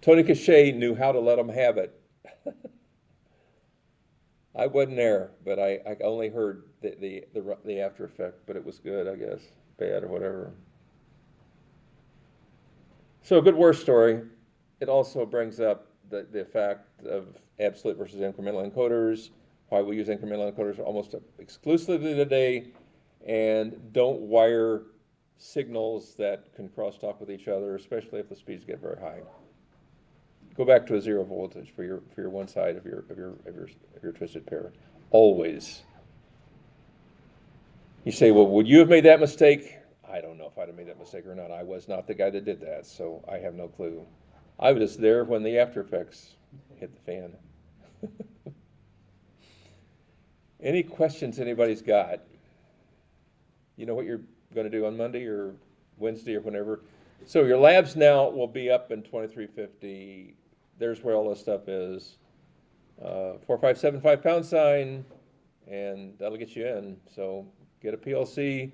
Tony Cachet knew how to let them have it. I wasn't there, but I only heard the after effect, but it was good, I guess, bad or whatever. So a good war story. It also brings up the fact of absolute versus incremental encoders, why we use incremental encoders almost exclusively today, and don't wire signals that can crosstalk with each other, especially if the speeds get very high. go back to a 0 voltage for your one side of your twisted pair. Always. You say, well, would you have made that mistake? I don't know if I'd have made that mistake or not. I was not the guy that did that, so I have no clue. I was just there when the after effects hit the fan. Any questions anybody's got? You know what you're going to do on Monday or Wednesday or whenever? So your labs now will be up in 2350. There's where all this stuff is. 4575 pound sign, and that'll get you in. So get a PLC.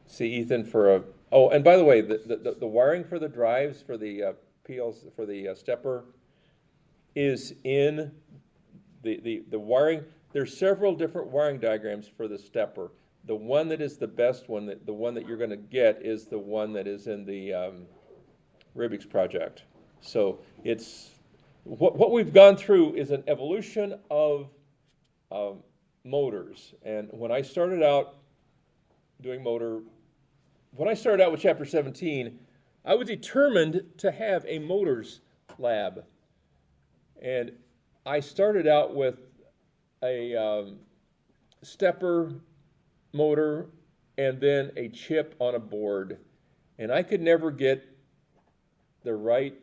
See Ethan for a. Oh, and by the way, the wiring for the drives for the PLC for the stepper is in the wiring. There's several different wiring diagrams for the stepper. The one that is the best one, the one that you're going to get, is the one that is in the Rubik's project. So it's what we've gone through is an evolution of motors. And when I started out doing when I started out with Chapter 17, I was determined to have a motors lab. And I started out with a stepper motor and then a chip on a board. And I could never get the right,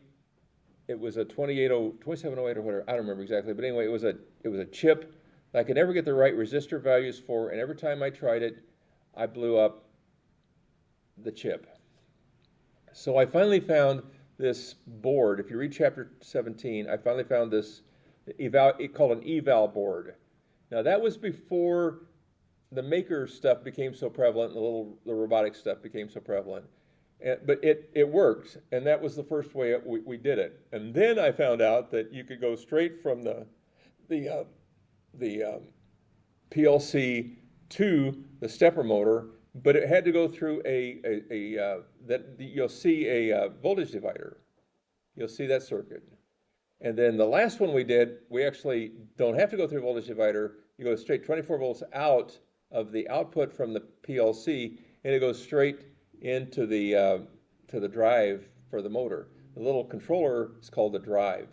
it was a 2708 or whatever, I don't remember exactly, but anyway, it was a chip that I could never get the right resistor values for, and every time I tried it, I blew up the chip. So I finally found this board. If you read Chapter 17, I finally found this called an eval board. Now that was before the maker stuff became so prevalent and the robotic stuff became so prevalent. But it worked, and that was the first way we did it. And then I found out that you could go straight from the PLC to the stepper motor, but it had to go through you'll see a voltage divider. You'll see that circuit. And then the last one we did, we actually don't have to go through a voltage divider. You go straight 24 volts out of the output from the PLC, and it goes straight into the drive for the motor. The little controller is called the drive,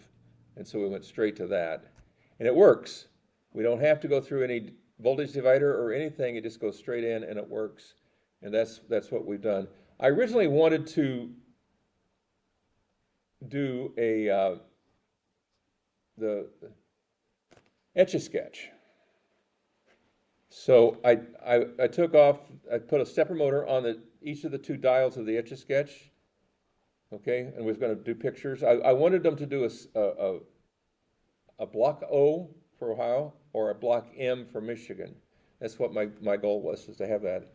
and so we went straight to that. And it works. We don't have to go through any voltage divider or anything. It just goes straight in, and it works. And that's what we've done. I originally wanted to do the Etch-a-Sketch. So I put a stepper motor on each of the two dials of the Etch-a-Sketch, okay, and was going to do pictures. I wanted them to do a block O for Ohio or a block M for Michigan. That's what my goal was to have that.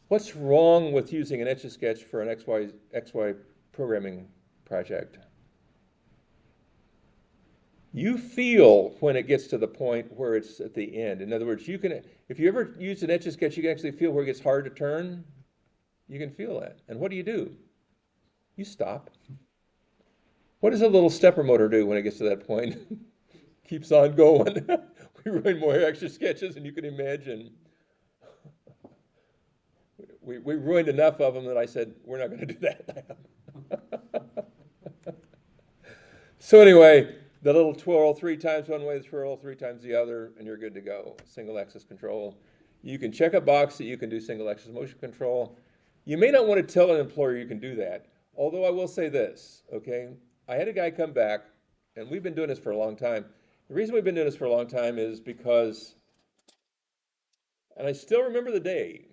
What's wrong with using an Etch-a-Sketch for an XY programming project? You feel when it gets to the point where it's at the end. In other words, if you ever use an Etch-a-Sketch, you can actually feel where it gets hard to turn. You can feel that. And what do? You stop. What does a little stepper motor do when it gets to that point? Keeps on going. We ruin more Etch-a-Sketches than you can imagine. We ruined enough of them that I said, we're not going to do that. So anyway, the little twirl 3 times one way, the twirl 3 times the other, and you're good to go. Single axis control. You can check a box that you can do single axis motion control. You may not want to tell an employer you can do that, although I will say this, okay? I had a guy come back, and we've been doing this for a long time. The reason we've been doing this for a long time is because, and I still remember the day,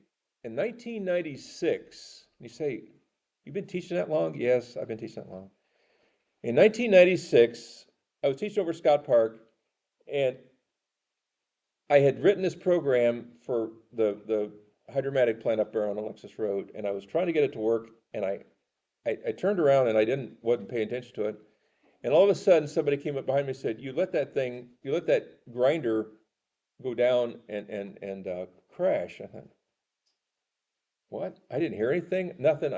in 1996, you say, you've been teaching that long? Yes, I've been teaching that long. In 1996, I was teaching over at Scott Park, and I had written this program for the hydromatic plant up there on Alexis Road, and I was trying to get it to work, and I turned around and I wasn't paying attention to it, and all of a sudden somebody came up behind me and said, you let that grinder go down and crash. I thought, what? I didn't hear anything. Nothing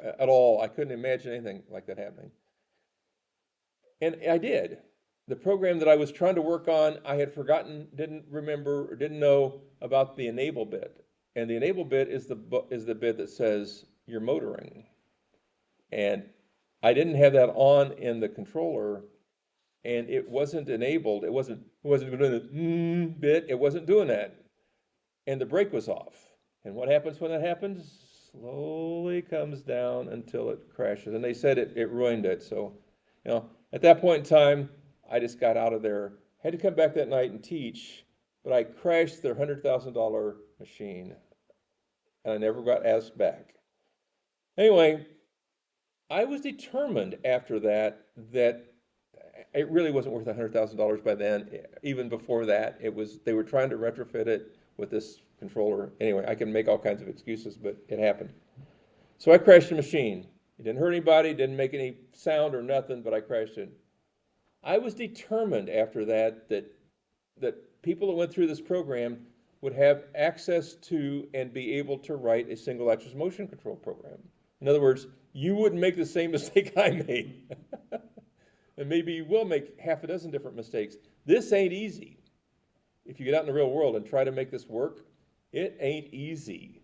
at all. I couldn't imagine anything like that happening. And I did. The program that I was trying to work on, I had forgotten, didn't remember, or didn't know about the enable bit. And the enable bit is the bit that says you're motoring. And I didn't have that on in the controller, and it wasn't enabled. It wasn't doing the bit. It wasn't doing that, and the brake was off. And what happens when that happens? Slowly comes down until it crashes. And they said it ruined it. So, at that point in time, I just got out of there. Had to come back that night and teach, but I crashed their $100,000 machine, and I never got asked back. Anyway, I was determined after that it really wasn't worth $100,000 by then. Even before that, they were trying to retrofit it with this controller. Anyway, I can make all kinds of excuses, but it happened. So I crashed the machine. It didn't hurt anybody, didn't make any sound or nothing, but I crashed it. I was determined after that people that went through this program would have access to and be able to write a single axis motion control program. In other words, you wouldn't make the same mistake I made. And maybe you will make half a dozen different mistakes. This ain't easy. If you get out in the real world and try to make this work, it ain't easy.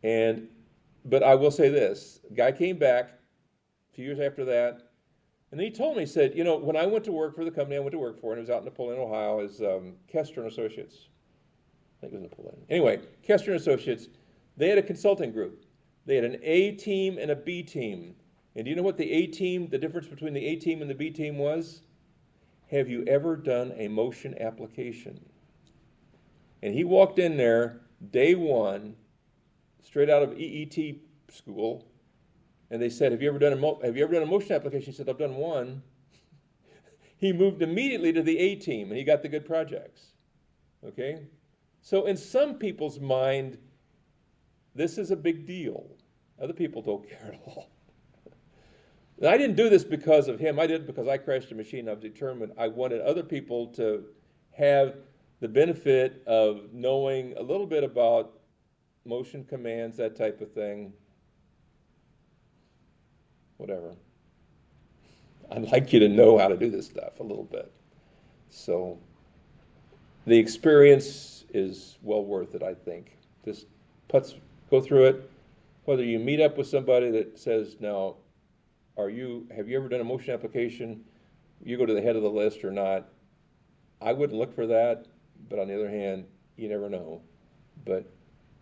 But I will say this, guy came back a few years after that, and then he told me, he said, when I went to work for the company I went to work for, and it was out in Napoleon, Ohio, is Kester and Associates. I think it was Napoleon. Anyway, Kester and Associates, they had a consulting group. They had an A team and a B team. And do you know what the difference between the A team and the B team was? Have you ever done a motion application? And he walked in there day one, straight out of EET school, and they said, have you ever done a motion application? He said, I've done one. He moved immediately to the A team, and he got the good projects. Okay? So in some people's mind, this is a big deal. Other people don't care at all. And I didn't do this because of him. I did it because I crashed a machine. I was determined. I wanted other people to have the benefit of knowing a little bit about motion commands, that type of thing. Whatever. I'd like you to know how to do this stuff a little bit. So the experience is well worth it, I think. Just go through it. Whether you meet up with somebody that says, now, have you ever done a motion application? You go to the head of the list or not. I wouldn't look for that, but on the other hand, you never know. But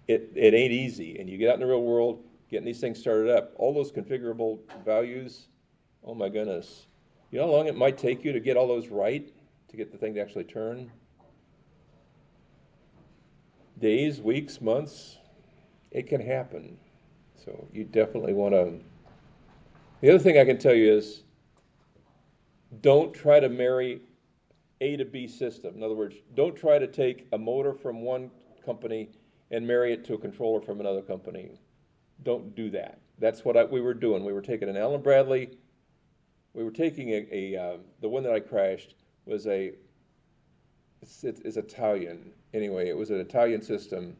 it ain't easy, and you get out in the real world, getting these things started up, all those configurable values, oh my goodness. You know how long it might take you to get all those right, to get the thing to actually turn? Days, weeks, months, it can happen. So you definitely want to. The other thing I can tell you is, don't try to marry A to B system. In other words, don't try to take a motor from one company and marry it to a controller from another company. Don't do that. That's what we were doing. We were taking an Allen Bradley. We were taking the one that I crashed was it's Italian. Anyway, it was an Italian system,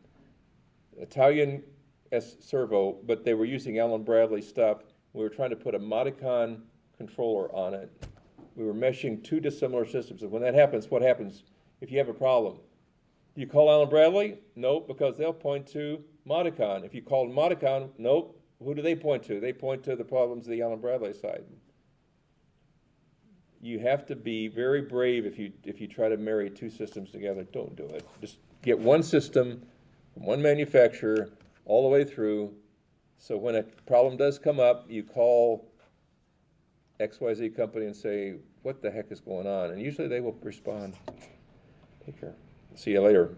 Italian servo, but they were using Allen Bradley stuff. We were trying to put a Modicon controller on it. We were meshing two dissimilar systems. And when that happens, what happens if you have a problem? You call Allen Bradley? Nope, because they'll point to Modicon. If you call Modicon, nope. Who do they point to? They point to the problems of the Allen Bradley side. You have to be very brave if you try to marry two systems together. Don't do it. Just get one system from one manufacturer all the way through. So when a problem does come up, you call XYZ company and say, what the heck is going on? And usually they will respond. Take care. See you later.